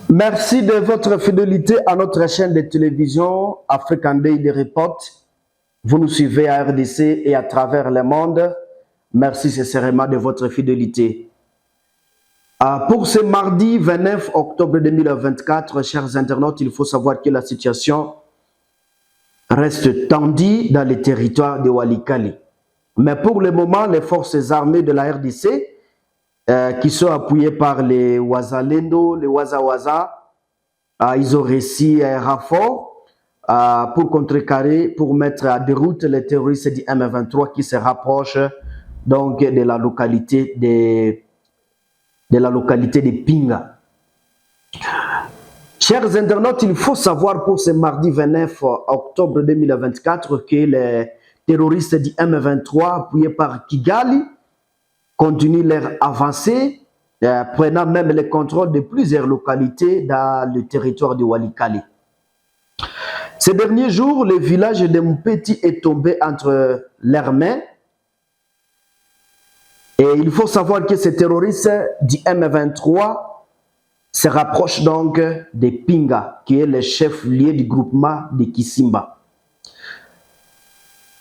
Merci de votre fidélité à notre chaîne de télévision African Daily Report. Vous nous suivez à RDC et à travers le monde. Merci sincèrement de votre fidélité. Pour ce mardi 29 octobre 2024, chers internautes, il faut savoir que la situation reste tendue dans les territoires de Walikale. Mais pour le moment, les forces armées de la RDC, qui sont appuyées par les Wazalendo, les Waza, ils ont réussi un renfort pour contrecarrer, pour mettre à déroute les terroristes du M23 qui se rapprochent donc de la localité de Pinga. Chers internautes, il faut savoir pour ce mardi 29 octobre 2024 que les terroristes du M23 appuyés par Kigali continuent leur avancée, prenant même le contrôle de plusieurs localités dans le territoire de Walikale. Ces derniers jours, le village de Mpeti est tombé entre leurs mains. Et il faut savoir que ces terroristes du M23 se rapprochent donc de Pinga, qui est le chef-lieu du groupement de Kisimba.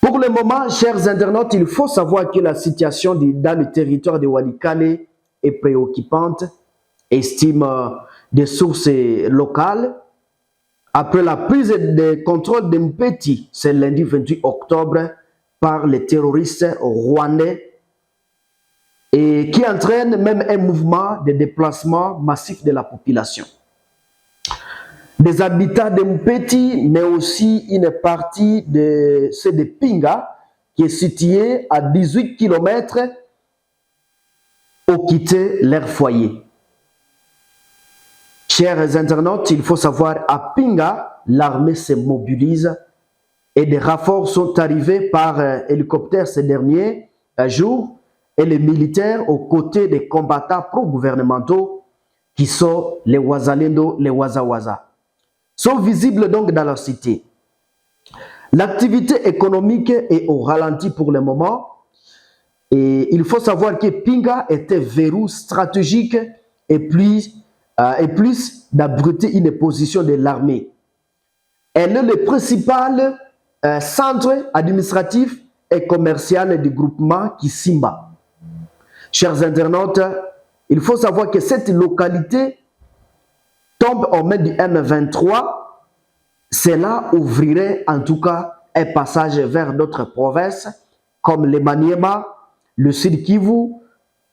Pour le moment, chers internautes, il faut savoir que la situation dans le territoire de Walikale est préoccupante, estime des sources locales. Après la prise de contrôle de Mpeti, c'est lundi 28 octobre, par les terroristes rwandais, et qui entraîne même un mouvement de déplacement massif de la population. Des habitants de Mpeti, mais aussi une partie de ceux de Pinga, qui est située à 18 km, ont quitté leur foyer. Chers internautes, il faut savoir, à Pinga, l'armée se mobilise et des renforts sont arrivés par hélicoptère ces derniers jours, et les militaires aux côtés des combattants pro-gouvernementaux qui sont les Wazalendo, les Waza, sont visibles donc dans la cité. L'activité économique est au ralenti pour le moment et il faut savoir que Pinga était verrou stratégique et plus d'abriter une position de l'armée. Elle est le principal centre administratif et commercial du groupement Kisimba. Chers internautes, il faut savoir que cette localité tombe en main du M23. Cela ouvrirait en tout cas un passage vers d'autres provinces comme le Maniema, le Sud Kivu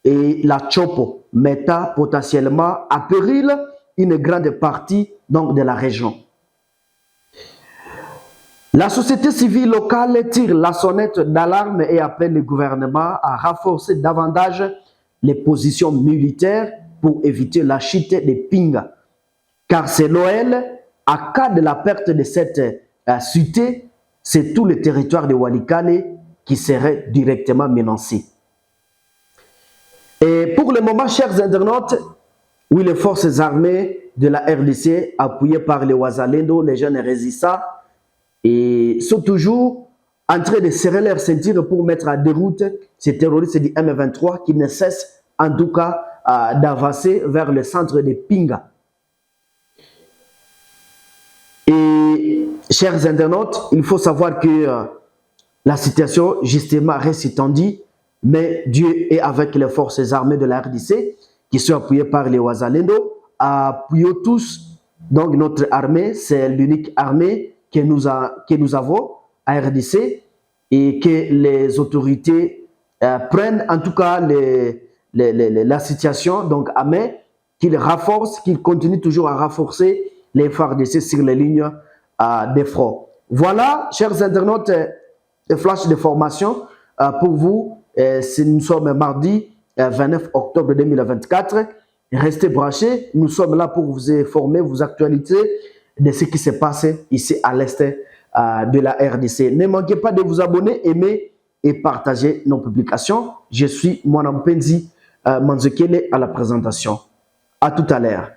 et la Chopo, mettant potentiellement à péril une grande partie donc, de la région. La société civile locale tire la sonnette d'alarme et appelle le gouvernement à renforcer davantage les positions militaires pour éviter la chute de Pinga. Car selon elle, à cas de la perte de cette cité, c'est tout le territoire de Walikale qui serait directement menacé. Et pour le moment, chers internautes, oui, les forces armées de la RDC, appuyées par les Wazalendo, les jeunes résistants, et sont toujours en train de serrer leur ceinture pour mettre à déroute ces terroristes du M23 qui ne cessent en tout cas d'avancer vers le centre de Pinga. Et chers internautes, il faut savoir que la situation justement reste tendue, mais Dieu est avec les forces armées de la RDC qui sont appuyées par les Wazalendo. Appuyons tous donc notre armée, c'est l'unique armée que nous avons à RDC et que les autorités prennent en tout cas la situation donc à main, qu'ils renforcent, qu'ils continuent toujours à renforcer les FARDC sur les lignes de front. Voilà, chers internautes, des flashs de formation pour vous. Nous sommes mardi 29 octobre 2024. Restez branchés, nous sommes là pour vous informer, vous actualiser de ce qui se passe ici à l'est de la RDC. Ne manquez pas de vous abonner, aimer et partager nos publications. Je suis Mwana Mpenzi Manzekele à la présentation. À tout à l'heure.